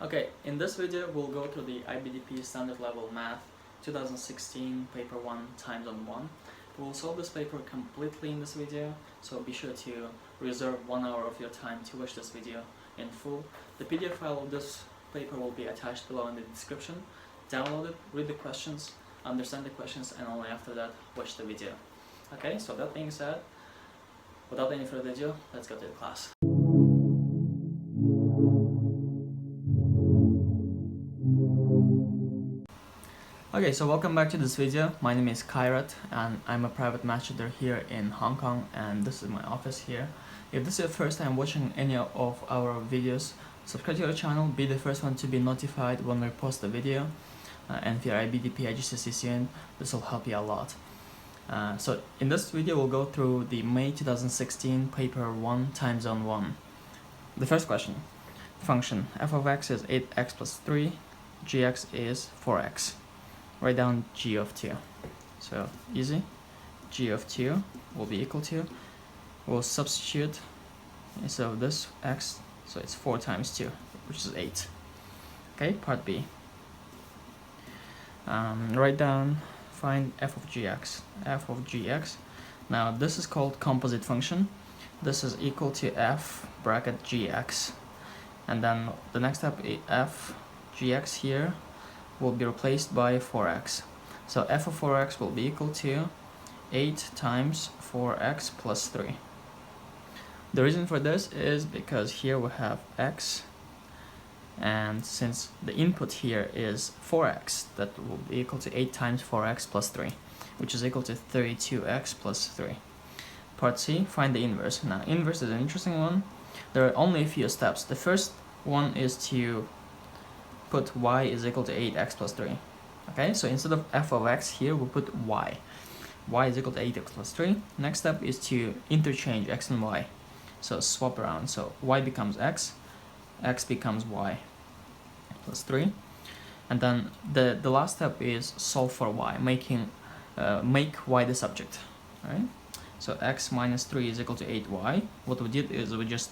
Okay, in this video we'll go through the IBDP Standard Level Math 2016 Paper 1 times on 1. We'll solve this paper completely in this video, so be sure to reserve 1 hour of your time to watch this video in full. The PDF file of this paper will be attached below in the description. Download it, read the questions, understand the questions, and only after that watch the video. Okay, so that being said, without any further ado, let's go to the class. Okay, so welcome back to this video. My name is Kairat and I'm a private math tutor here in Hong Kong, and this is my office here. If this is your first time watching any of our videos, subscribe to our channel, be the first one to be notified when we post the video. And if you're IBDP IGCSE student, this will help you a lot. So in this video we'll go through the May 2016 paper 1 times on 1. The first question. Function f of x is 8x plus 3, gx is 4x. Write down g of 2. So easy. G of 2 will be equal to, we'll substitute instead of this x, so it's 4 times 2, which is 8. Okay, part B. Write down, find f of gx. F of gx. Now this is called composite function. This is equal to f bracket gx. And then the next step, f gx here will be replaced by 4x. So f of 4x will be equal to 8 times 4x plus 3. The reason for this is because here we have x, and since the input here is 4x, that will be equal to 8 times 4x plus 3, which is equal to 32x plus 3. Part C, find the inverse. Now inverse is an interesting one. There are only a few steps. The first one is to put y is equal to 8x plus 3. Okay, so instead of f of x here, we'll put y. Y is equal to 8x plus 3. Next step is to interchange x and y. So swap around. So y becomes x becomes y plus 3. And then the last step is solve for y, make y the subject. Alright? So x minus 3 is equal to 8y. What we did is we just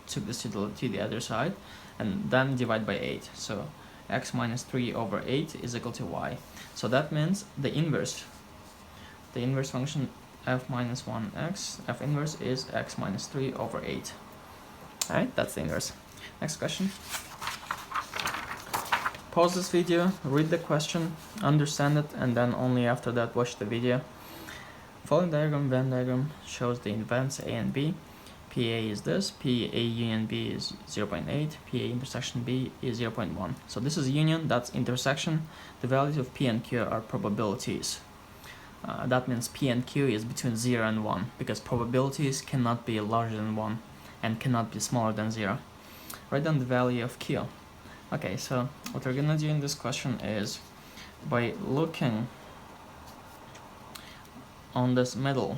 took this to the other side and then divide by 8. So x minus 3 over 8 is equal to y. So that means the inverse function f minus 1x, f inverse is x minus 3 over 8. Alright, that's the inverse. Next question. Pause this video, read the question, understand it, and then only after that watch the video. Following diagram, Venn diagram, shows the events A and B. PA is this, PA union B is 0.8, PA intersection B is 0.1. So this is union, that's intersection. The values of P and Q are probabilities. That means P and Q is between 0 and 1, because probabilities cannot be larger than 1 and cannot be smaller than 0. Write down the value of Q. Okay, so what we're gonna do in this question is, by looking on this middle,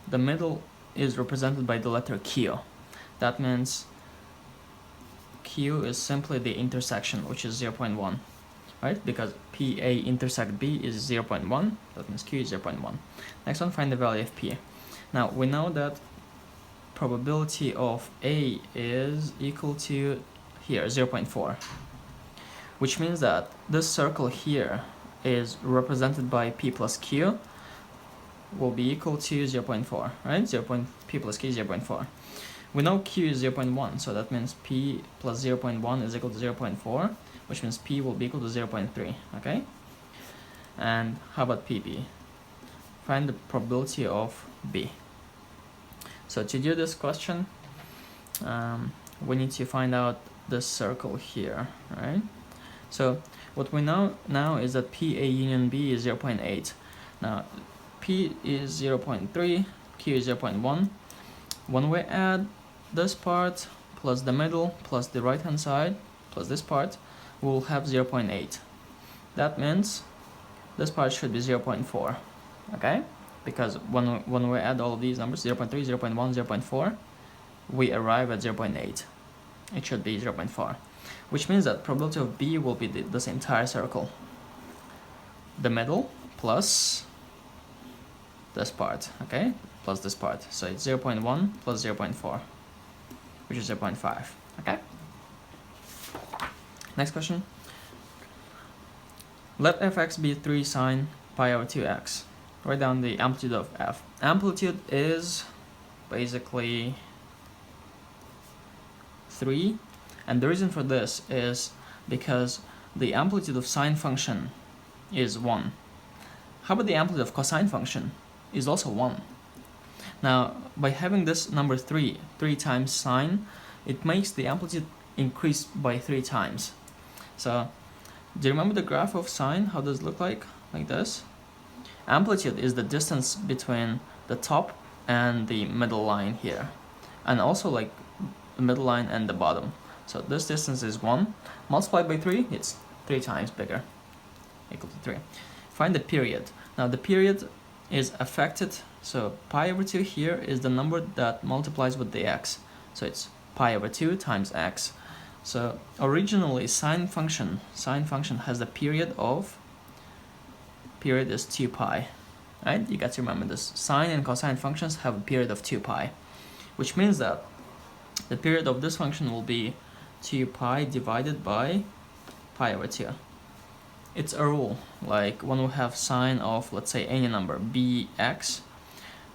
the middle is represented by the letter Q. That means Q is simply the intersection, which is 0.1, right? Because PA intersect B is 0.1, that means Q is 0.1. Next one, find the value of P. Now we know that probability of A is equal to here 0.4, which means that this circle here is represented by P plus Q will be equal to 0.4, right? P plus Q is 0.4. We know Q is 0.1, so that means P plus 0.1 is equal to 0.4, which means P will be equal to 0.3, okay? And how about PB? Find the probability of B. So to do this question, we need to find out this circle here, right? So what we know now is that PA union B is 0.8. Now P is 0.3, Q is 0.1. When we add this part plus the middle plus the right hand side plus this part, we'll have 0.8. That means this part should be 0.4, okay? Because when we add all of these numbers, 0.3, 0.1, 0.4, we arrive at 0.8. It should be 0.4, which means that probability of B will be this entire circle. The middle plus this part, okay, plus this part. So it's 0.1 plus 0.4, which is 0.5, okay? Next question. Let fx be 3 sine pi over 2x. Write down the amplitude of f. Amplitude is basically 3, and the reason for this is because the amplitude of sine function is 1. How about the amplitude of cosine function is also 1. Now, by having this number 3 times sine, it makes the amplitude increase by 3 times. So, do you remember the graph of sine? How does it look like? Like this. Amplitude is the distance between the top and the middle line here, and also like the middle line and the bottom. So this distance is 1, multiplied by 3, it's 3 times bigger, equal to 3. Find the period. Now the period is affected, so pi over 2 here is the number that multiplies with the x. So it's pi over 2 times x. So originally sine function has the period is 2 pi. Right? You got to remember this. Sine and cosine functions have a period of 2 pi, which means that the period of this function will be 2 pi divided by pi over 2. It's a rule, like when we have sine of, let's say, any number, bx,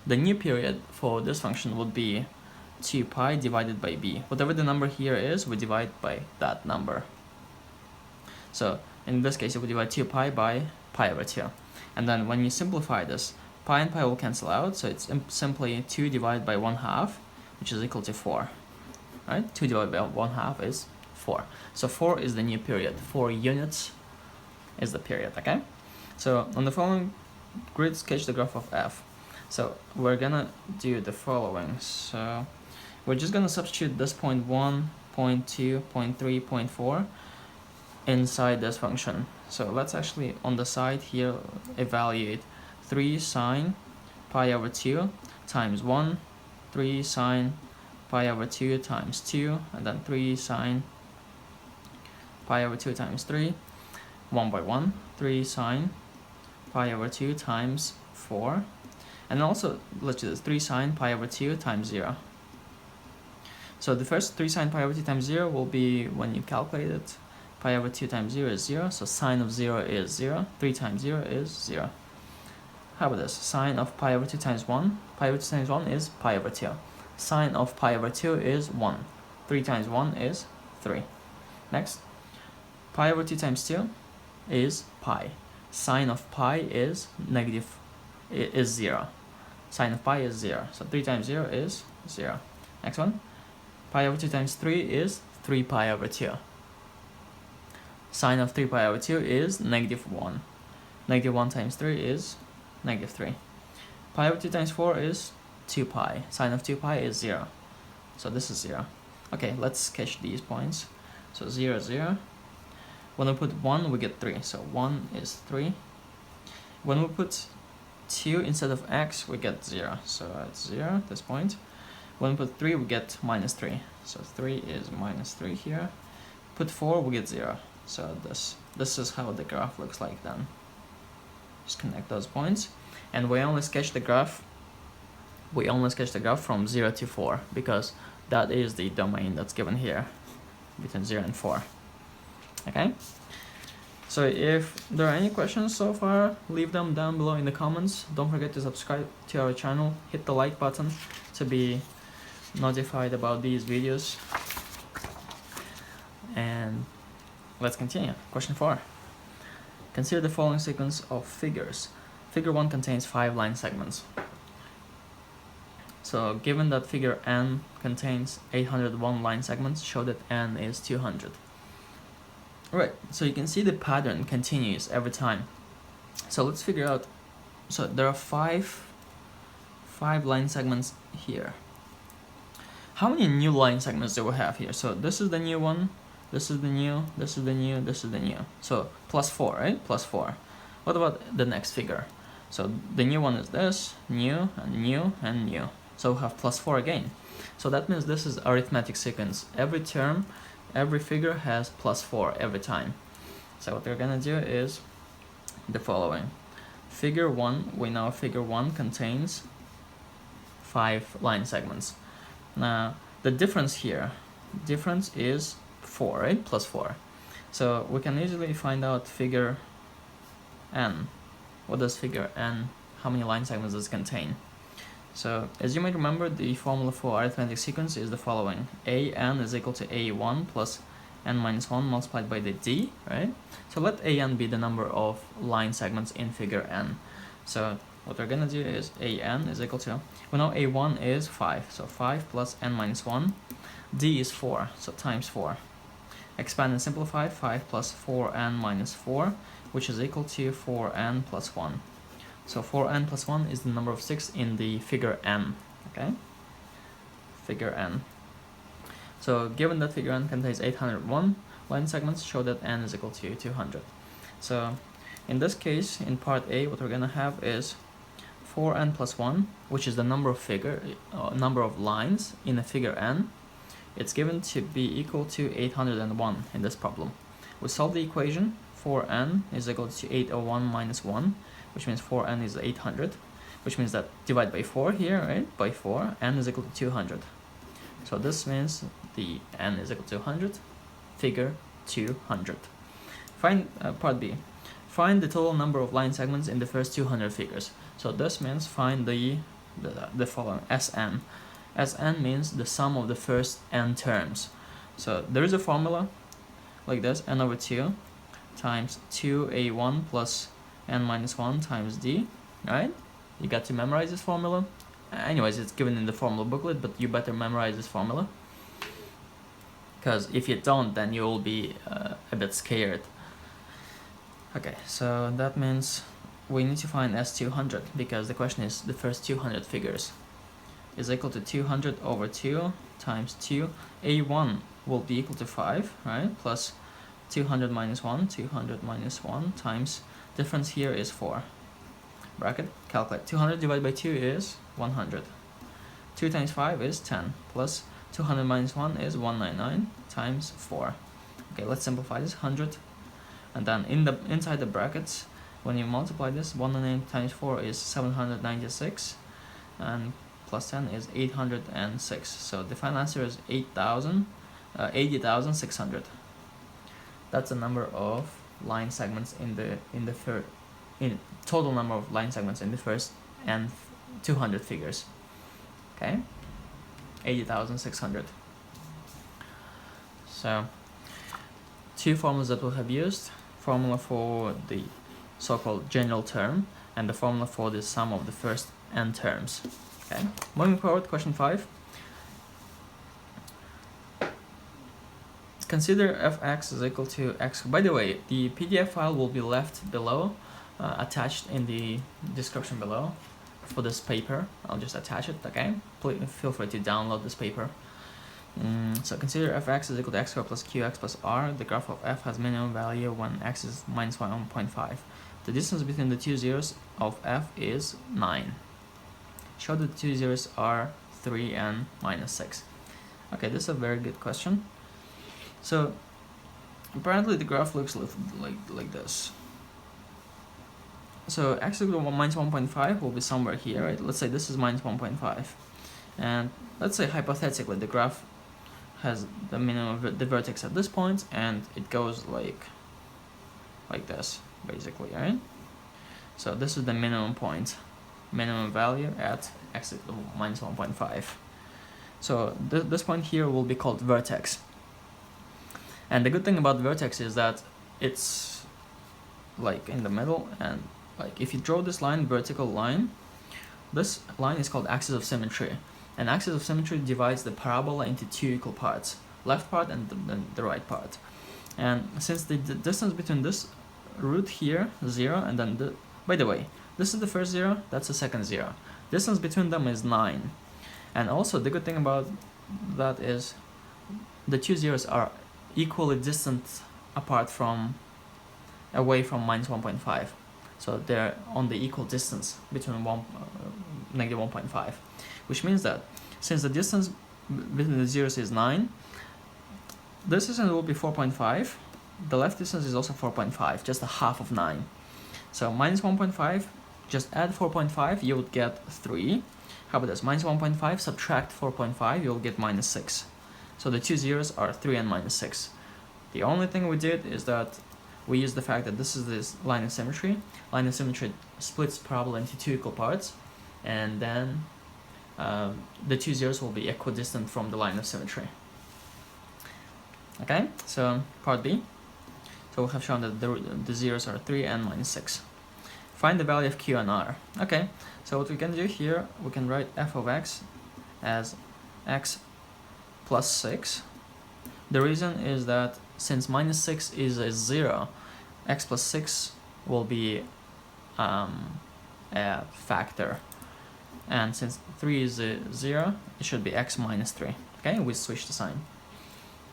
the new period for this function would be 2 pi divided by b. Whatever the number here is, we divide by that number. So in this case, we divide 2 pi by pi over 2. And then when you simplify this, pi and pi will cancel out, so it's simply 2 divided by 1/2, which is equal to 4. Right? 2 divided by 1/2 is 4. So 4 is the new period. 4 units is the period, okay? So on the following grid, sketch the graph of f. So we're gonna do the following. So we're just gonna substitute this point 1, point 2, point 3, point 4 inside this function. So let's actually on the side here evaluate 3 sine pi over 2 times 1, 3 sine pi over 2 times 2, and then 3 sine pi over 2 times 3, 1 by 1, 3 sine pi over 2 times 4, and also let's do this, 3 sine pi over 2 times 0. So the first 3 sine pi over 2 times 0 will be when you calculate it, pi over 2 times 0 is 0, so sine of 0 is 0, 3 times 0 is 0. How about this? Sine of pi over 2 times 1, pi over 2 times 1 is pi over 2. Sine of pi over 2 is 1, 3 times 1 is 3. Next, pi over 2 times 2 is pi. Sine of pi is is 0. Sine of pi is 0, so 3 times 0 is 0. Next one, pi over 2 times 3 is 3 pi over 2. Sine of 3 pi over 2 is -1. -1 times 3 is -3. Pi over 2 times 4 is 2 pi. Sine of 2 pi is 0. So this is 0. Okay, let's sketch these points. So 0, 0. When we put 1, we get 3. So 1 is 3. When we put 2 instead of x, we get 0. So it's 0 at this point. When we put 3, we get -3. So 3 is -3 here. Put 4, we get 0. So this is how the graph looks like then. Just connect those points. And we only sketch the graph from 0 to 4, because that is the domain that's given here between 0 and 4. Okay? So if there are any questions so far, leave them down below in the comments. Don't forget to subscribe to our channel, hit the like button to be notified about these videos. And let's continue. Question 4. Consider the following sequence of figures. Figure 1 contains 5 line segments. So given that figure n contains 801 line segments, show that n is 200. Alright, so you can see the pattern continues every time. So let's figure out, so there are 5 line segments here. How many new line segments do we have here? So this is the new one, this is the new, this is the new, this is the new. So +4, right? +4. What about the next figure? So the new one is this, new, and new, and new. So we have +4 again. So that means this is arithmetic sequence. Every term, every figure has +4 every time. So what we're gonna do is the following. Figure 1, we know figure 1 contains 5 line segments. Now the difference here, difference is 4, right? +4. So we can easily find out figure n. What does figure n, how many line segments does it contain? So as you might remember, the formula for arithmetic sequence is the following: an is equal to a1 plus n minus 1 multiplied by the d, right? So let an be the number of line segments in figure n. So what we're gonna do is an is equal to, we know a1 is 5, so 5 plus n minus 1, d is 4, so times 4. Expand and simplify, 5 plus 4n minus 4, which is equal to 4n plus 1. So 4n plus 1 is the number of 6 in the figure n, okay? Figure n. So given that figure n contains 801 line segments, show that n is equal to 200. So in this case, in part A, what we're gonna have is 4n plus 1, which is the number of lines in a figure n. It's given to be equal to 801 in this problem. We solve the equation. 4n is equal to 801 minus 1, which means 4n is 800, which means that divide by 4 here, right? By 4, n is equal to 200. So this means the n is equal to 200, figure 200. Find part B. Find the total number of line segments in the first 200 figures. So this means find the following: Sn. Sn means the sum of the first n terms. So there is a formula like this: n over 2 times 2a1 plus n minus 1 times d, right? You got to memorize this formula. Anyways, it's given in the formula booklet, but you better memorize this formula, because if you don't, then you'll be a bit scared. Okay, so that means we need to find S200, because the question is the first 200 figures is equal to 200 over 2 times 2. A1 will be equal to 5, right? Plus 200 minus 1, 200 minus 1 times, difference here is 4. Bracket, calculate. 200 divided by 2 is 100. 2 times 5 is 10, plus 200 minus 1 is 199 times 4. Okay, let's simplify this. 100, and then inside the brackets, when you multiply this, 199 times 4 is 796, and plus 10 is 806. So the final answer is 80,600. That's the number of line segments in total number of line segments in the first and 200 figures. Okay, 80,600. So two formulas that we'll have used: formula for the so-called general term and the formula for the sum of the first n terms. Okay, moving forward, question 5. Consider fx is equal to x. By the way, the PDF file will be left below, attached in the description below for this paper. I'll just attach it, okay? Please feel free to download this paper. So consider fx is equal to x squared plus qx plus r. The graph of f has minimum value when x is minus 1.5. The distance between the two zeros of f is 9. Show that the two zeros are 3 and minus 6. Okay, this is a very good question. So apparently the graph looks like this. So x equal to minus 1.5 will be somewhere here, right? Let's say this is minus 1.5, and let's say hypothetically the graph has the minimum of the vertex at this point, and it goes like this basically, right? So this is the minimum point, minimum value at x equal to minus 1.5. So this point here will be called vertex. And the good thing about vertex is that it's like in the middle, and like if you draw this line, vertical line, this line is called axis of symmetry. And axis of symmetry divides the parabola into two equal parts, left part and the right part. And since the distance between this root here, 0, and then by the way, this is the first 0, that's the second 0. Distance between them is 9. And also the good thing about that is the two zeros are equally distant away from minus 1.5. So they're on the equal distance between negative 1.5, which means that since the distance between the zeros is 9, this distance will be 4.5. The left distance is also 4.5, just a half of 9. So minus 1.5, just add 4.5, you would get 3. How about this? Minus 1.5, subtract 4.5, you'll get minus 6. So the two zeros are 3 and minus 6. The only thing we did is that we used the fact that this is this line of symmetry. Line of symmetry splits parabola into two equal parts, and then the two zeros will be equidistant from the line of symmetry. Okay, so part B. So we have shown that the zeros are 3 and minus 6. Find the value of Q and R. Okay, so what we can do here, we can write f of x as x plus 6. The reason is that since minus 6 is a 0, x plus 6 will be a factor. And since 3 is a 0, it should be x minus 3. Okay, we switch the sign.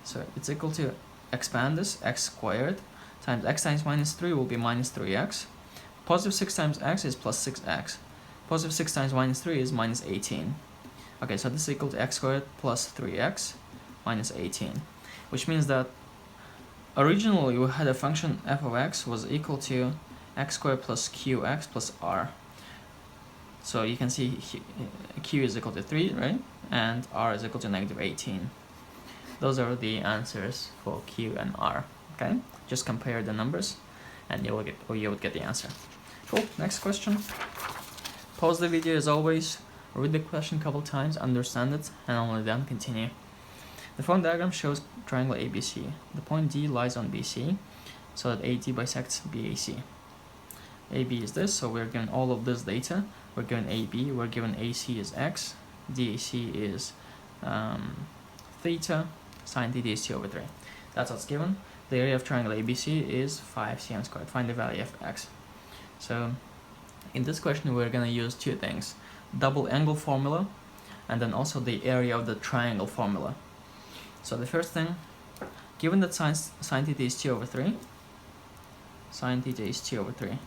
So it's equal to, expand this, x squared times x times minus 3 will be minus 3x. Positive 6 times x is plus 6x. Positive 6 times minus 3 is minus 18. Okay, so this is equal to x squared plus 3x minus 18. Which means that originally we had a function f of x was equal to x squared plus qx plus r. So you can see q is equal to 3, right? And r is equal to negative 18. Those are the answers for q and r. Okay, just compare the numbers and you will get the answer. Cool, next question. Pause the video as always, read the question a couple times, understand it, and only then continue. The following diagram shows triangle ABC. The point D lies on BC, so that AD bisects BAC. AB is this, so we're given all of this data. We're given AB, we're given AC is x, DAC is theta, sine theta is 2 over 3. That's what's given. The area of triangle ABC is 5 cm squared. Find the value of x. So in this question we're going to use two things. Double angle formula and then also the area of the triangle formula. So the first thing, given that sine theta is 2 over 3, sine theta is 2 over 3.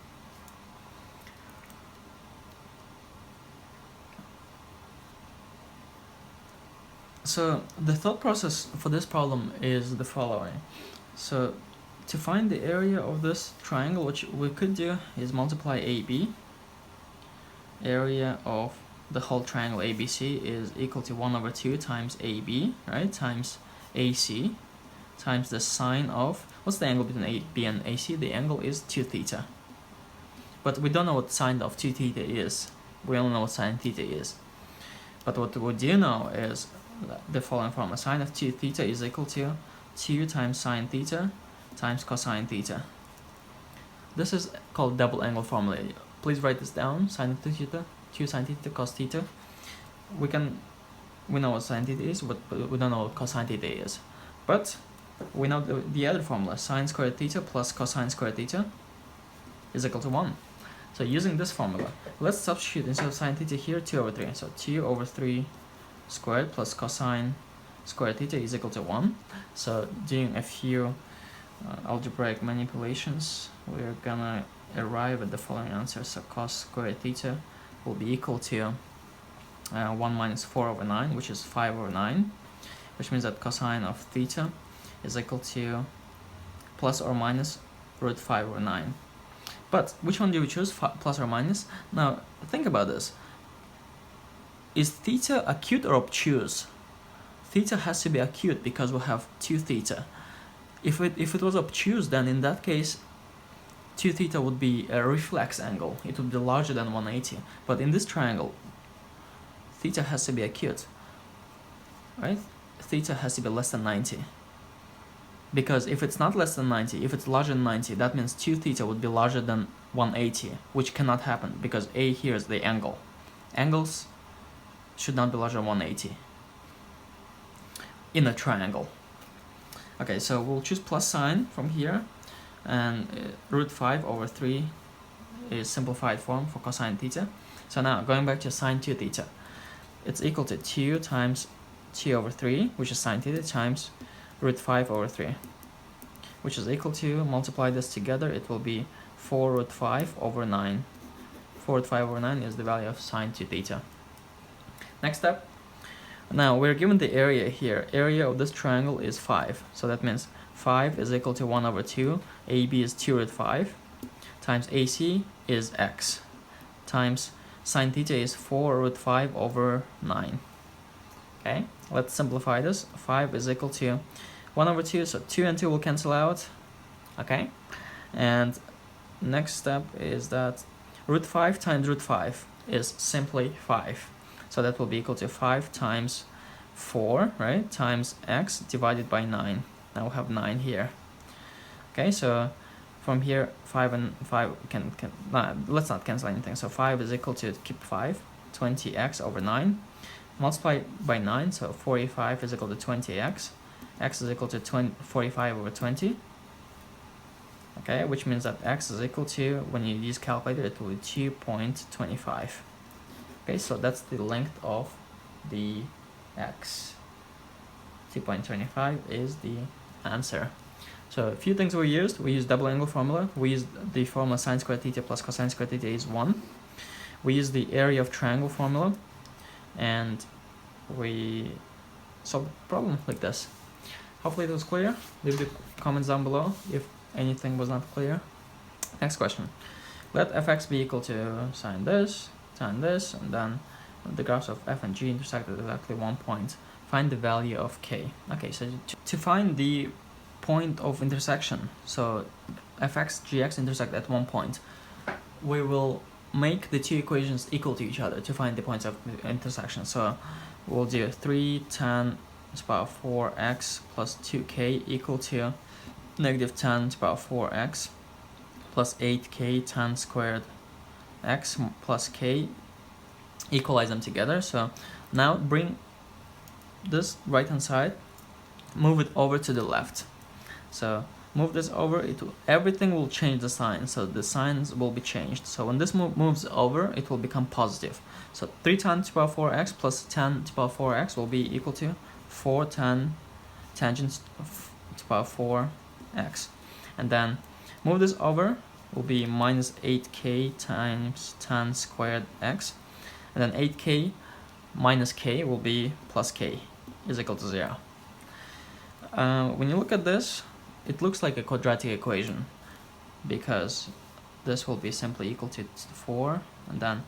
So the thought process for this problem is the following. So to find the area of this triangle, what we could do is multiply AB. Area of the whole triangle ABC is equal to 1 over 2 times AB, right, times AC, times the sine of, what's the angle between AB and AC? The angle is 2 theta. But we don't know what sine of 2 theta is. We only know what sine theta is. But what we do know is the following formula. Sine of 2 theta is equal to 2 times sine theta times cosine theta. This is called double angle formula. Please write this down. Sine of 2 theta, 2 sine theta, cos theta. We know what sine theta is, but we don't know what cosine theta is. But we know the other formula. Sine squared theta plus cosine squared theta is equal to 1. So using this formula, let's substitute instead of sine theta here 2 over 3. So 2 over 3 squared plus cosine squared theta is equal to 1. So doing a few algebraic manipulations, we're gonna arrive at the following answer. So cos squared theta will be equal to 1 minus 4 over 9, which is 5 over 9, which means that cosine of theta is equal to plus or minus root 5 over 9. But which one do we choose, plus or minus? Now think about this. Is theta acute or obtuse? Theta has to be acute because we have 2 theta. If it was obtuse, then in that case 2 theta would be a reflex angle. It would be larger than 180. But in this triangle, theta has to be acute, right? Theta has to be less than 90. Because if it's not less than 90, if it's larger than 90, that means 2 theta would be larger than 180, which cannot happen because A here is the angle. Angles should not be larger than 180 in a triangle. Okay, so we'll choose plus sign from here, and root 5 over 3 is simplified form for cosine theta. So now going back to sine 2 theta, it's equal to 2 times 2 over 3, which is sine theta, times root 5 over 3, which is equal to, multiply this together, it will be 4 root 5 over 9. 4 root 5 over 9 is the value of sine 2 theta. Next step. Now we're given the area here. Area of this triangle is 5. So that means 5 is equal to 1 over 2. AB is 2 root 5. Times AC is x. Times sine theta is 4 root 5 over 9. Okay, let's simplify this. 5 is equal to 1 over 2, so 2 and 2 will cancel out, okay? And next step is that root 5 times root 5 is simply 5. So that will be equal to 5 times 4, right, times x divided by 9. Now we have 9 here. Okay, so from here 5 and 5 can let's not cancel anything. So 5 is equal to, keep 5, 20x over 9. Multiply by 9, so 45 is equal to 20x. X is equal to 45 over 20. Okay, which means that x is equal to, when you use calculator, it will be 2.25. Okay, so that's the length of the x. 2.25 is the answer. So a few things we used double angle formula, we used the formula sine squared theta plus cosine squared theta is 1. We used the area of triangle formula, and we solved the problem like this. Hopefully it was clear. Leave the comments down below if anything was not clear. Next question. Let fx be equal to sine this, and then the graphs of f and g intersect at exactly 1 point. Find the value of k. Okay, so to find the point of intersection, so fx, gx intersect at 1 point, we will make the two equations equal to each other to find the points of intersection. So we'll do 3 tan to the power 4x plus 2k equal to negative 10 to the power 4x plus 8k tan squared x plus k. Equalize them together. So now bring this right hand side, move it over to the left. So move this over, everything will change the sign, so the signs will be changed. So when this moves over, it will become positive. So 3 tan to the power 4x plus 10 to the power 4x will be equal to 4 tan tangent to the power 4x. And then move this over, will be minus 8k times tan squared x. And then 8k minus k will be plus k is equal to 0. When you look at this, it looks like a quadratic equation, because this will be simply equal to 4 and then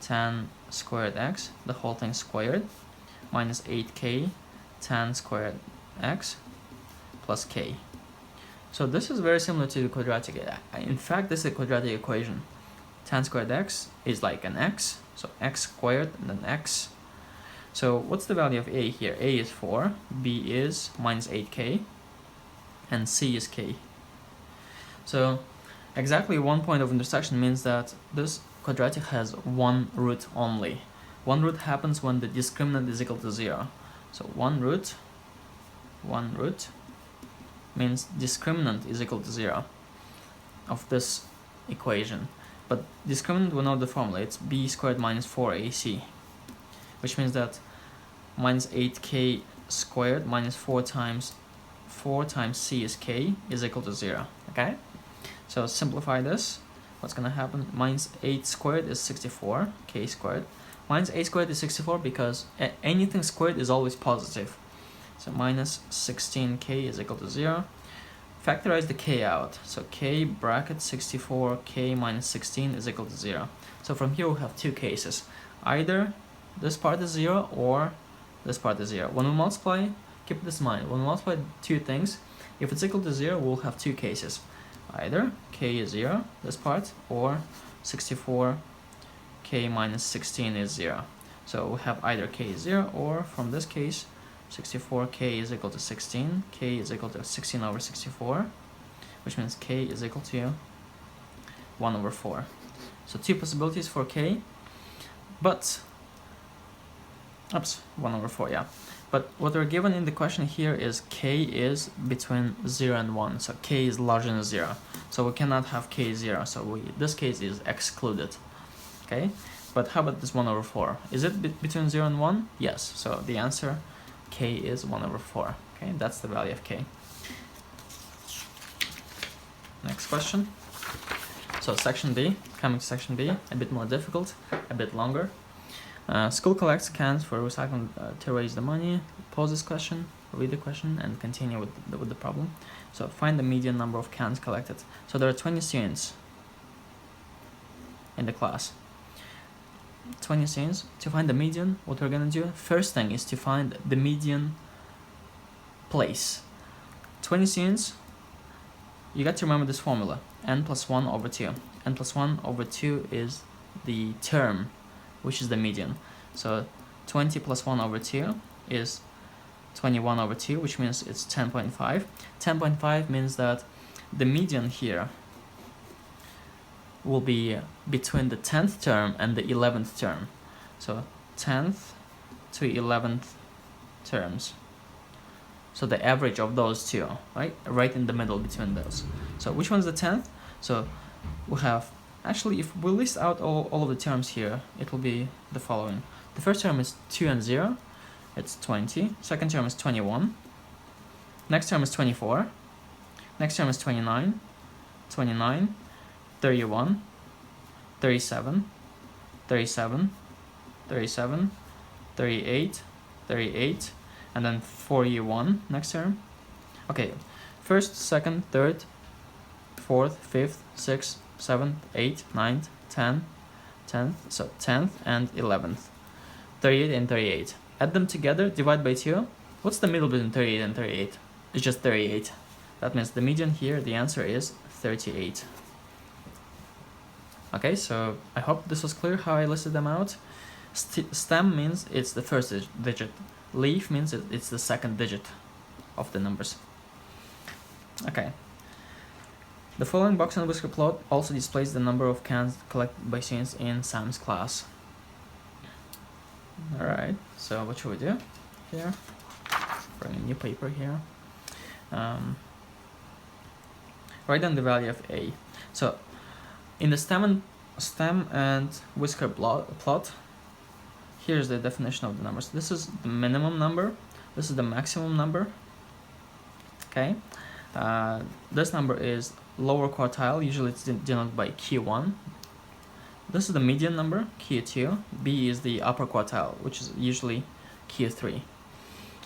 tan squared x, the whole thing squared, minus 8k tan squared x plus k. So this is very similar to the quadratic. In fact, this is a quadratic equation. Tan squared x is like an x, so x squared and then x. So what's the value of a here? A is 4, b is minus 8k, and c is k. So exactly 1 point of intersection means that this quadratic has one root only. One root happens when the discriminant is equal to 0. So one root means discriminant is equal to 0 of this equation. But discriminant, we know the formula, it's b squared minus 4ac, which means that minus 8k squared minus 4 times c is k is equal to 0. Okay, so simplify this. What's gonna happen? Minus 8 squared is 64, k squared. Minus 8 squared is 64 because anything squared is always positive. So minus 16k is equal to 0. Factorize the k out. So k bracket 64k minus 16 is equal to 0. So from here we have two cases. Either this part is 0 or this part is 0. When we multiply, keep this in mind. When we multiply two things, if it's equal to 0, we'll have two cases. Either k is 0, this part, or 64k minus 16 is 0. So we have either k is 0, or from this case, 64k is equal to 16, k is equal to 16 over 64, which means k is equal to 1 over 4. So two possibilities for k, but, 1 over 4, yeah. But what we're given in the question here is k is between 0 and 1, so k is larger than 0. So we cannot have k 0, so this case is excluded, okay? But how about this 1 over 4? Is it between 0 and 1? Yes, so the answer, k is 1 over 4, okay? That's the value of k. Next question. So section B, coming to section B, a bit more difficult, a bit longer. School collects cans for recycling to raise the money. Pause this question, read the question, and continue with the problem. So find the median number of cans collected. So there are 20 students in the class. 20 students. To find the median, what we're gonna do, first thing is to find the median place. 20 students, you got to remember this formula, n plus 1 over 2. N plus 1 over 2 is the term, which is the median. So 20 plus 1 over 2 is 21 over 2, which means it's 10.5. 10.5 means that the median here will be between the 10th term and the 11th term. So 10th to 11th terms. So the average of those two, right in the middle between those. So which one's the 10th? So we have, actually, if we list out all of the terms here, it will be the following. The first term is 2 and 0, it's 20. Second term is 21. Next term is 24. Next term is 29, 29, 31, 37, 37, 37, 38, 38, and then 41 next term. Okay, first, second, third, fourth, fifth, sixth, seventh, eighth, ninth, 10th, so 10th and 11th, 38 and 38. Add them together, divide by 2. What's the middle between 38 and 38? It's just 38. That means the median here, the answer is 38. Okay, so I hope this was clear how I listed them out. Stem means it's the first digit. Leaf means it's the second digit of the numbers. Okay. The following box and whisker plot also displays the number of cans collected by students in Sam's class. Alright, so what should we do here? Bring a new paper here. Write down the value of A. So in the stem and whisker plot, here's the definition of the numbers. This is the minimum number. This is the maximum number. Okay. This number is lower quartile. Usually it's denoted by Q1. This is the median number, Q2. B is the upper quartile, which is usually Q3.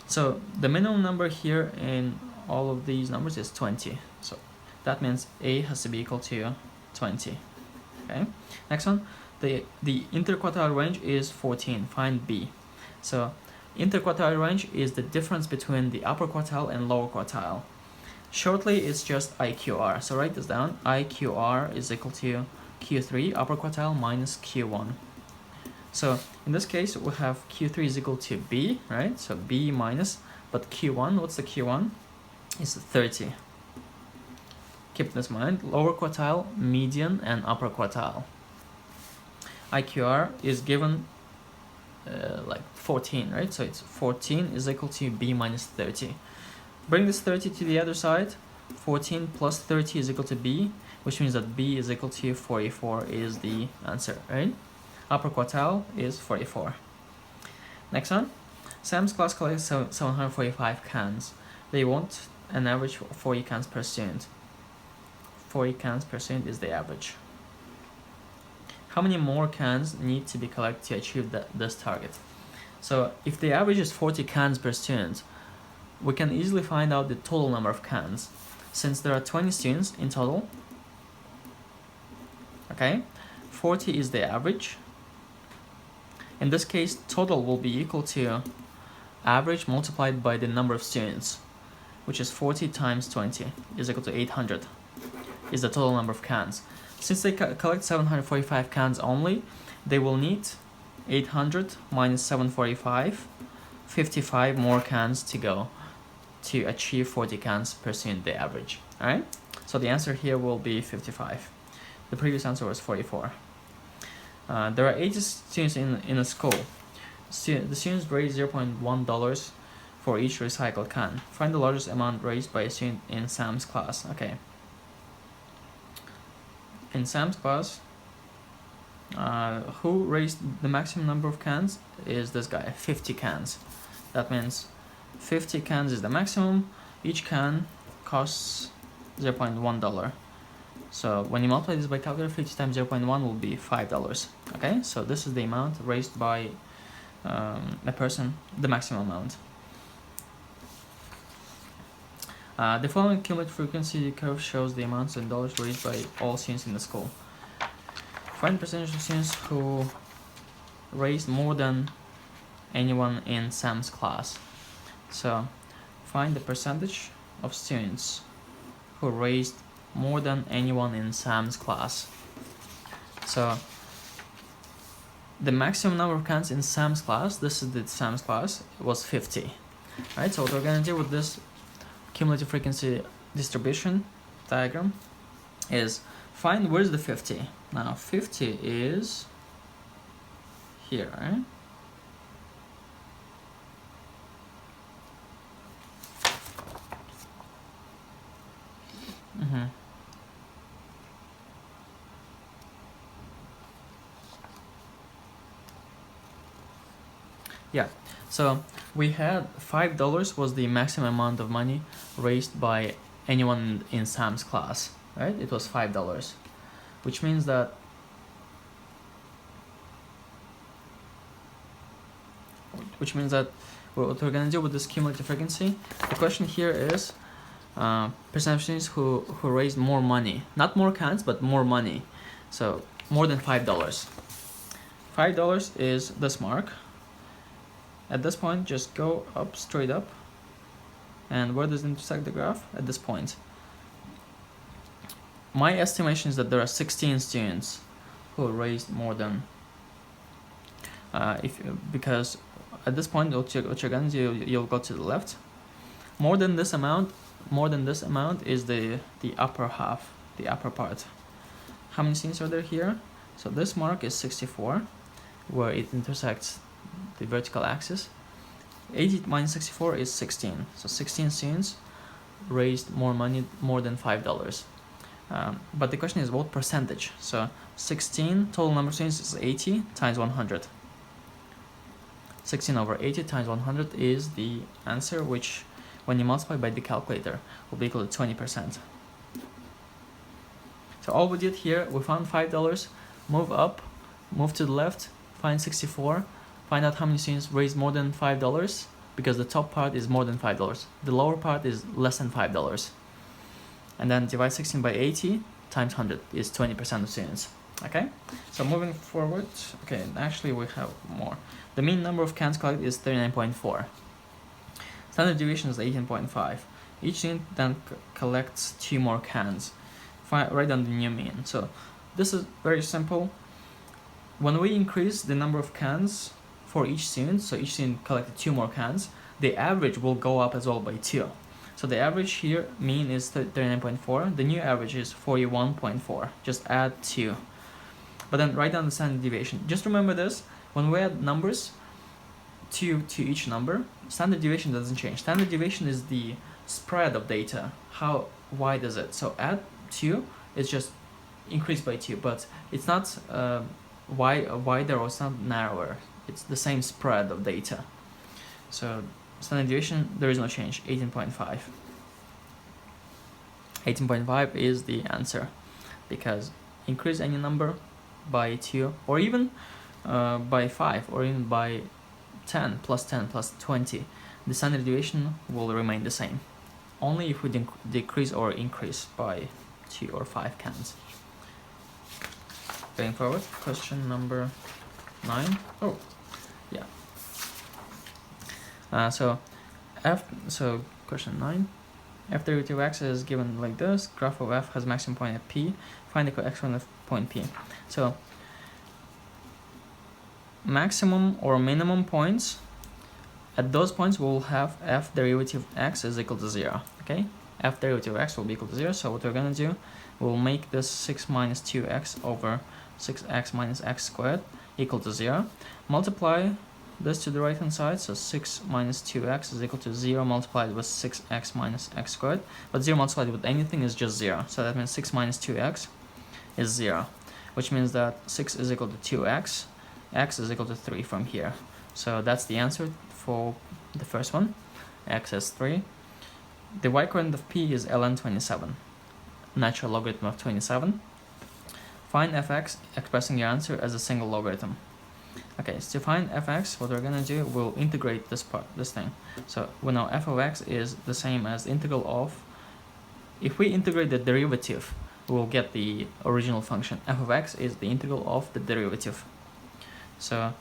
So the minimum number here in all of these numbers is 20. So that means A has to be equal to 20. Okay. Next one. The interquartile range is 14. Find B. So interquartile range is the difference between the upper quartile and lower quartile. Shortly, it's just IQR. So write this down. IQR is equal to Q3 upper quartile minus Q1. So in this case, we have Q3 is equal to B, right? So B minus, but Q1, what's the Q1? It's 30. Keep this in mind. Lower quartile, median, and upper quartile. IQR is given like 14, right? So it's 14 is equal to B minus 30. Bring this 30 to the other side. 14 plus 30 is equal to B, which means that B is equal to 44 is the answer, right? Upper quartile is 44. Next one. Sam's class collects 745 cans. They want an average of 40 cans per student. 40 cans per student is the average. How many more cans need to be collected to achieve this target? So if the average is 40 cans per student, we can easily find out the total number of cans. Since there are 20 students in total, okay, 40 is the average. In this case, total will be equal to average multiplied by the number of students, which is 40 times 20 is equal to 800, is the total number of cans. Since they collect 745 cans only, they will need 800 minus 745, 55 more cans to go to achieve 40 cans per student, the average. Alright, so the answer here will be 55. The previous answer was 44. There are 80 students in a school. The students raise $0.1 for each recycled can. Find the largest amount raised by a student in Sam's class. Okay. In Sam's class, who raised the maximum number of cans is this guy, 50 cans. That means 50 cans is the maximum. Each can costs $0.1. So when you multiply this by calculator, 50 times 0.1 will be $5. Okay, so this is the amount raised by a person, the maximum amount. The following cumulative frequency curve shows the amounts in dollars raised by all students in the school. Find the percentage of students who raised more than anyone in Sam's class. So find the percentage of students who raised more than anyone in Sam's class. So the maximum number of cans in Sam's class, this is the Sam's class, was 50. Right, so what we're gonna do with this cumulative frequency distribution diagram is find where's the 50. Now 50 is here, right? Yeah, so we had $5 was the maximum amount of money raised by anyone in Sam's class, right? It was $5, which means that what we're gonna do with this cumulative frequency, the question here is percentage of students who raised more money, not more cans, but more money. So more than $5. $5 is this mark. At this point, just go up, straight up. And where does it intersect the graph? At this point. My estimation is that there are 16 students who raised more than, because at this point, what you're gonna do, you'll go to the left. More than this amount is the upper half, the upper part. How many students are there here? So this mark is 64, where it intersects the vertical axis. 80 minus 64 is 16. So 16 students raised more money, more than $5. But the question is what percentage? So 16 total number of students is 80 times 100. 16 over 80 times 100 is the answer, which when you multiply by the calculator will be equal to 20%. So all we did here, we found $5, move up, move to the left, find 64, find out how many students raised more than $5, because the top part is more than $5. The lower part is less than $5. And then divide 16 by 80 times 100 is 20% of students. Okay, so moving forward, okay, actually we have more. The mean number of cans collected is 39.4. Standard deviation is 18.5. Each student then collects 2 more cans. Write down the new mean. So this is very simple. When we increase the number of cans for each student, so each student collected 2 more cans, the average will go up as well by 2. So the average here, mean is 39.4. The new average is 41.4. Just add 2. But then write down the standard deviation. Just remember this, when we add numbers to each number, standard deviation doesn't change. Standard deviation is the spread of data. How wide is it? So add 2 is just increased by 2, but it's not wider or it's not narrower. It's the same spread of data. So standard deviation, there is no change, 18.5. 18.5 is the answer, because increase any number by 2, or even by 5, or even by 10 plus 20, the standard deviation will remain the same. Only if we decrease or increase by 2 or 5 cans. Going forward, question number 9. Oh, yeah. So question 9. F derivative of x is given like this. Graph of f has maximum point at P. Find the exponent of point P. So maximum or minimum points, at those points we'll have f derivative of x is equal to 0. Okay, f derivative of x will be equal to 0. So what we're gonna do, we'll make this 6 minus 2x over 6x minus x squared equal to 0. Multiply this to the right hand side, so 6 minus 2x is equal to 0 multiplied with 6x minus x squared. But 0 multiplied with anything is just 0. So that means 6 minus 2x is 0, which means that 6 is equal to 2x, x is equal to 3 from here. So that's the answer for the first one. X is 3. The y-coordinate of P is ln 27, natural logarithm of 27. Find fx, expressing your answer as a single logarithm. Okay, so to find fx, what we're gonna do, we'll integrate this thing. So we know f of x is the same as integral of, if we integrate the derivative, we'll get the original function. F of x is the integral of the derivative. So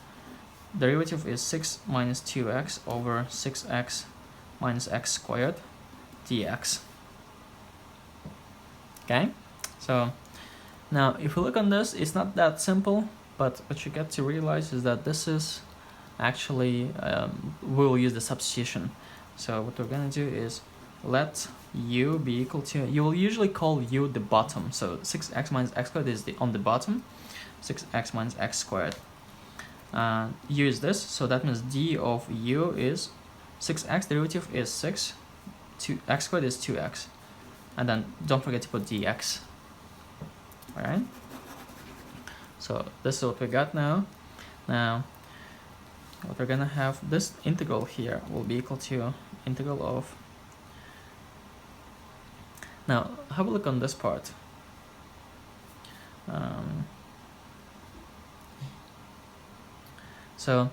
derivative is 6 minus 2x over 6x minus x squared dx. Okay, so now if we look on this, it's not that simple, but what you get to realize is that this is actually, we'll use the substitution. So what we're gonna do is let u be equal to, you will usually call u the bottom, so 6x minus x squared is on the bottom, 6x minus x squared. U is this, so that means d of u is 6x, derivative is 6, x squared is 2x, and then don't forget to put dx. Alright, so this is what we got now. Now what we're gonna have, this integral here will be equal to integral of, now have a look on this part. So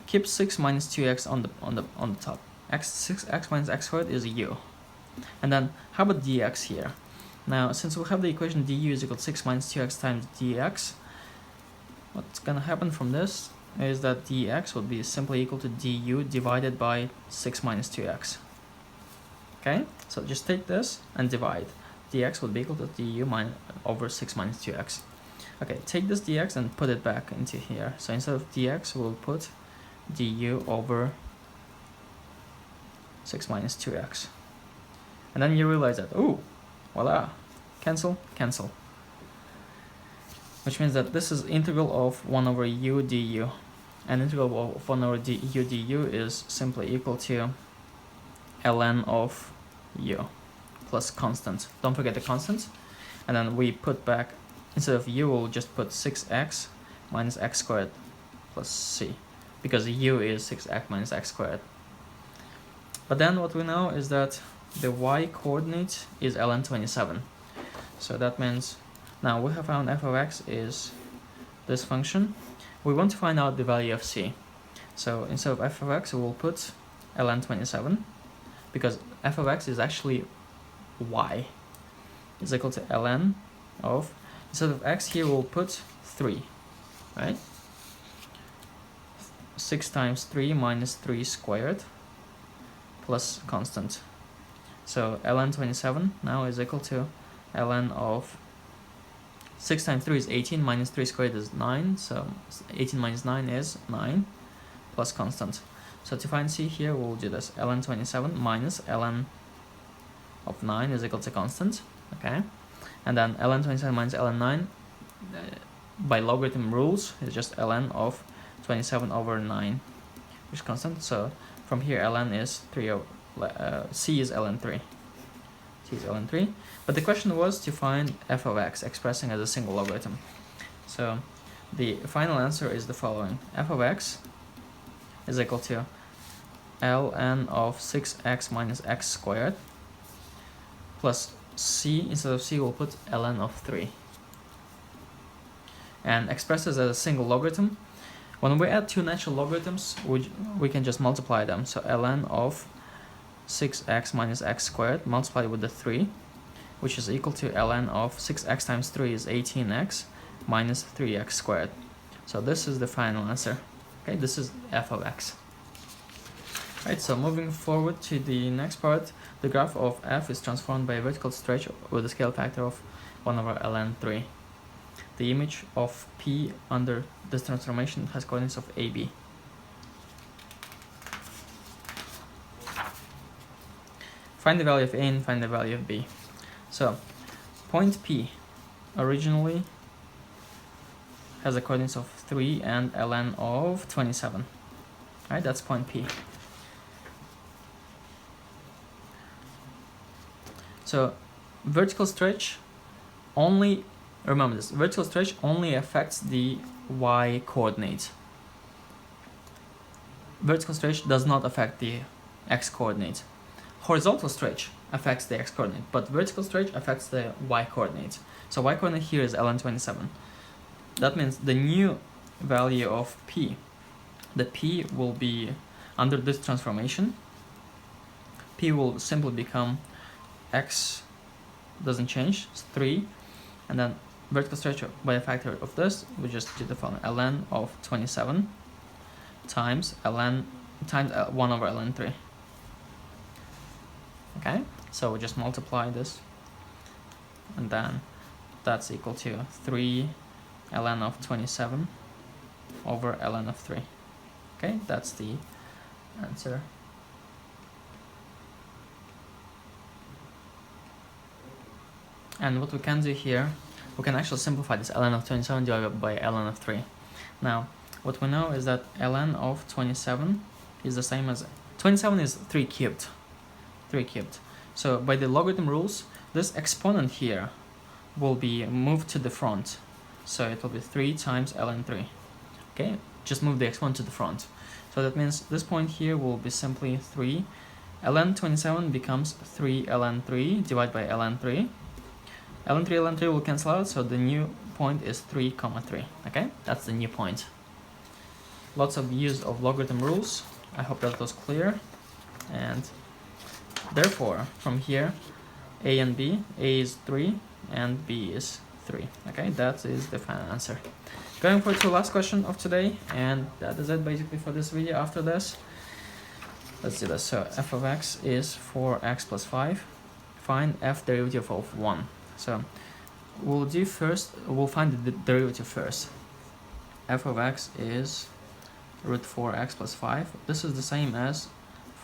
keep 6 minus 2x on the top. 6x minus x squared is u. And then how about dx here? Now since we have the equation du is equal to 6 minus 2x times dx, what's gonna happen from this is that dx would be simply equal to du divided by 6 minus 2x. Okay, so just take this and divide. Dx would be equal to du over 6 minus 2x. Okay, take this dx and put it back into here. So instead of dx, we'll put du over 6 minus 2x. And then you realize that, oh, voila, cancel, cancel. Which means that this is integral of 1 over u du. And integral of 1 over u du is simply equal to ln of u plus constant. Don't forget the constant. And then we put back, instead of u, we'll just put 6x minus x squared plus c, because u is 6x minus x squared. But then what we know is that the y coordinate is ln 27. So that means now we have found f of x is this function. We want to find out the value of c. So instead of f of x, we'll put ln 27, because f of x is actually y is equal to ln of, instead of x here we'll put 3, right? 6 times 3 minus 3 squared plus constant. So ln 27 now is equal to ln of 6 times 3 is 18, minus 3 squared is 9, so 18 minus 9 is 9 plus constant. So to find c here, we'll do this, ln 27 minus ln of 9 is equal to constant, okay? And then ln 27 minus ln 9, by logarithm rules, is just ln of 27 over 9, which is constant. So from here, ln is 3, c is ln 3. C is ln 3. But the question was to find f of x, expressing as a single logarithm. So the final answer is the following. F of x is equal to ln of 6x minus x squared plus c, instead of c we'll put ln of 3. And expresses as a single logarithm. When we add two natural logarithms, we can just multiply them. So ln of 6x minus x squared multiplied with the 3, which is equal to ln of 6x times 3 is 18x minus 3x squared. So this is the final answer. Okay, this is f of x. Right, so moving forward to the next part, the graph of f is transformed by a vertical stretch with a scale factor of 1 over ln 3. The image of p under this transformation has coordinates of ab. Find the value of a and find the value of b. So point P originally has a coordinates of 3 and ln of 27. Right, that's point P. So vertical stretch only, remember this, vertical stretch only affects the y coordinate. Vertical stretch does not affect the x coordinate. Horizontal stretch affects the x coordinate, but vertical stretch affects the y coordinate. So y coordinate here is ln 27. That means the new value of p, the p will be under this transformation. P will simply become x doesn't change, it's 3, and then vertical stretch by a factor of this, we just do the following: ln of 27 times ln times 1 over ln 3. Okay, so we just multiply this, and then that's equal to 3 ln of 27 over ln of 3. Okay, that's the answer. And what we can do here, we can actually simplify this ln of 27 divided by ln of 3. Now, what we know is that ln of 27 is the same as 27 is 3 cubed. 3 cubed. So by the logarithm rules, this exponent here will be moved to the front. So it will be 3 times ln 3. Okay, just move the exponent to the front. So that means this point here will be simply 3. ln 27 becomes 3 ln 3 divided by ln 3. ln 3 will cancel out, so the new point is 3, 3. Okay, that's the new point. Lots of use of logarithm rules. I hope that was clear. And therefore, from here, a and b, a is 3 and b is 3. Okay, that is the final answer. Going for the last question of today, and that is it basically for this video. After this, let's do this. So f of x is 4x plus 5. Find f derivative of 1. So we'll find the derivative first. F of x is root 4x plus 5. This is the same as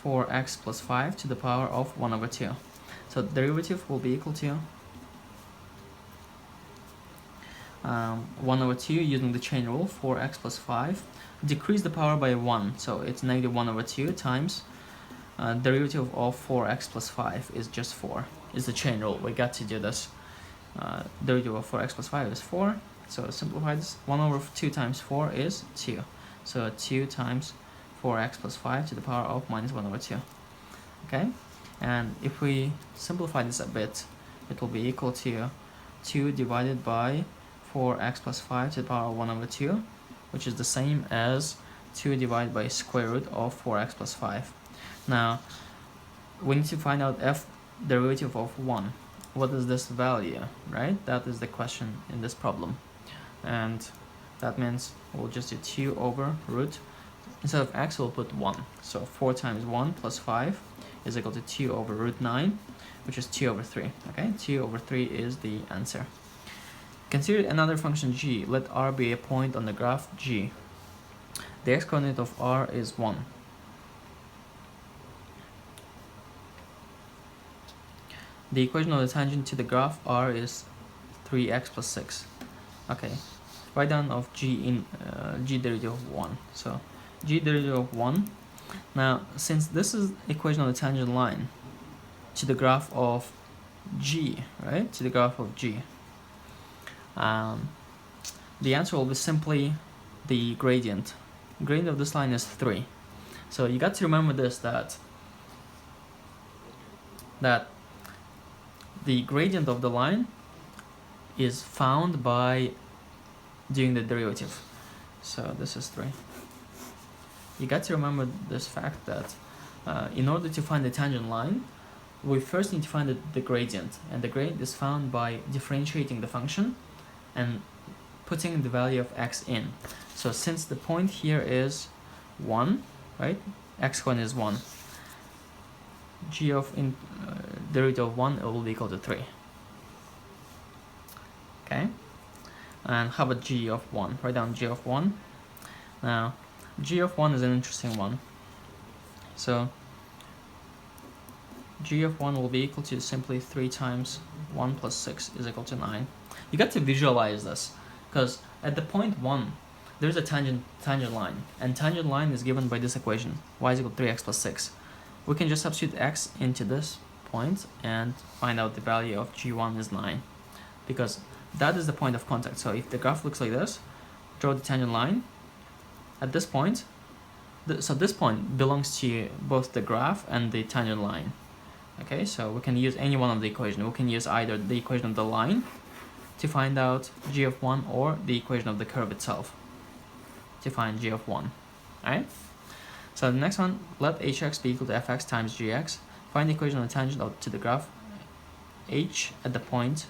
4x plus 5 to the power of 1 over 2. So the derivative will be equal to 1 over 2 using the chain rule, 4x plus 5. Decrease the power by 1, so it's negative 1 over 2 times derivative of 4x plus 5 is just 4. Is the chain rule. We got to do this. Derivative of 4x plus 5 is 4. So simplify this. 1 over 2 times 4 is 2. So 2 times 4x plus 5 to the power of minus 1 over 2. Okay? And if we simplify this a bit, it will be equal to 2 divided by 4x plus 5 to the power of 1 over 2, which is the same as 2 divided by square root of 4x plus 5. Now, we need to find out f derivative of 1. What is this value, right? That is the question in this problem. And that means we'll just do 2 over root. Instead of x, we'll put 1. So 4 times 1 plus 5 is equal to 2 over root 9, which is 2 over 3. Okay, 2 over 3 is the answer. Consider another function g. Let r be a point on the graph g. The x-coordinate of r is 1. The equation of the tangent to the graph r is 3x plus 6. Okay, write down of g in g derivative of 1. So g derivative of 1. Now, since this is equation of the tangent line to the graph of g, right? To the graph of g. The answer will be simply the gradient. Gradient of this line is 3. So you got to remember this, that the gradient of the line is found by doing the derivative. So this is 3. You got to remember this fact that in order to find the tangent line, we first need to find the gradient, and the gradient is found by differentiating the function and putting the value of x in. So since the point here is 1, right? x1 is 1. G of derivative of 1 will be equal to 3. Okay? And how about g of 1? Write down g of 1. Now, g of 1 is an interesting one. So, g of 1 will be equal to simply 3 times 1 plus 6 is equal to 9. You got to visualize this, because at the point 1, there's a tangent line, and tangent line is given by this equation, y is equal to 3x plus 6. We can just substitute x into this point and find out the value of g1 is 9, because that is the point of contact. So if the graph looks like this, draw the tangent line at this point. So this point belongs to both the graph and the tangent line. Okay, so we can use any one of the equations. We can use either the equation of the line to find out g of 1 or the equation of the curve itself to find g of 1. Alright? So the next one, let hx be equal to fx times gx. Find the equation of the tangent to the graph h at the point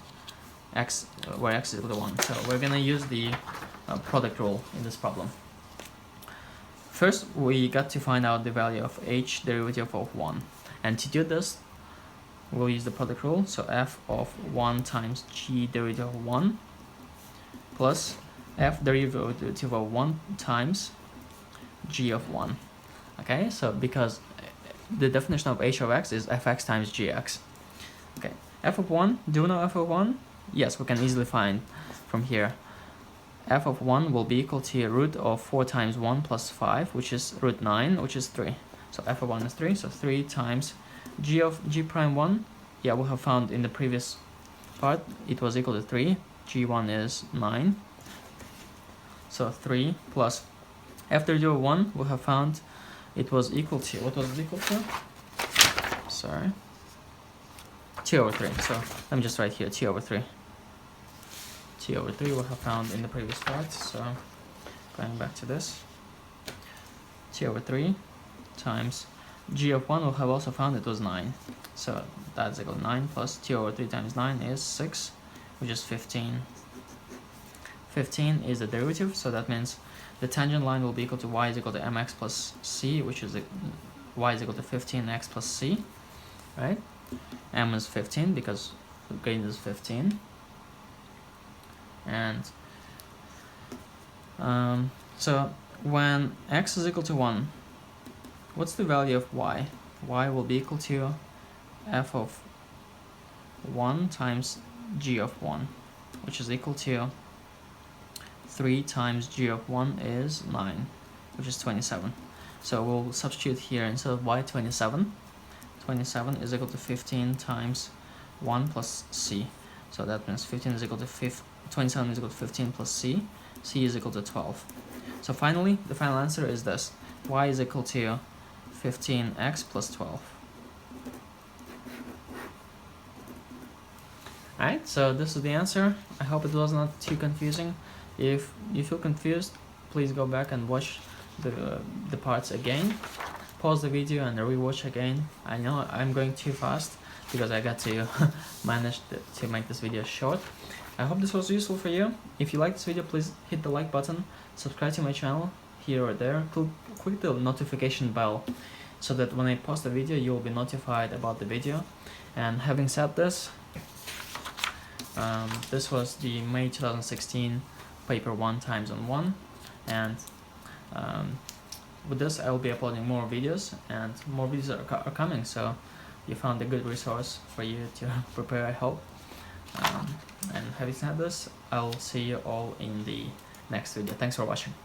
x where x is equal to 1. So we're going to use the product rule in this problem. First, we got to find out the value of h derivative of 1. And to do this, we'll use the product rule. So f of 1 times g derivative of 1 plus f derivative of 1 times g of 1. Okay, so because the definition of h of x is fx times gx. Okay, f of 1, do you know f of 1? Yes, we can easily find from here. F of 1 will be equal to root of 4 times 1 plus 5, which is root 9, which is 3. So f of 1 is 3, so 3 times g of g prime 1, yeah, we have found in the previous part, it was equal to 3, g1 is 9. So 3 plus f derivative of 1, we have found it was equal to, what was it equal to? Sorry. 2 over 3, so let me just write here, 2 over 3. 2 over 3 we have found in the previous part, so going back to this. 2 over 3 times g of 1 we have also found it was 9. So that's equal to 9 plus 2 over 3 times 9 is 6, which is 15. 15 is the derivative, so that means the tangent line will be equal to y is equal to mx plus c, which is y is equal to 15x plus c, right? M is 15 because the grade is 15. And so when x is equal to 1, what's the value of y? Y will be equal to f of 1 times g of 1, which is equal to 3 times g of 1 is 9, which is 27. So we'll substitute here instead of y 27. 27 is equal to 15 times 1 plus c. So that means 15 is equal to 27 is equal to 15 plus c. C is equal to 12. So finally, the final answer is this. Y is equal to 15x plus 12. Alright, so this is the answer. I hope it was not too confusing. If you feel confused, please go back and watch the parts again. Pause the video and rewatch again. I know I'm going too fast because I got to manage to make this video short. I hope this was useful for you. If you like this video, please hit the like button, subscribe to my channel here or there, click the notification bell so that when I post a video, you will be notified about the video. And having said this, this was the May 2016 paper 1 times on 1, and with this I will be uploading more videos, and more videos are coming, so you found a good resource for you to prepare, I hope. And having said this, I'll see you all in the next video. Thanks for watching.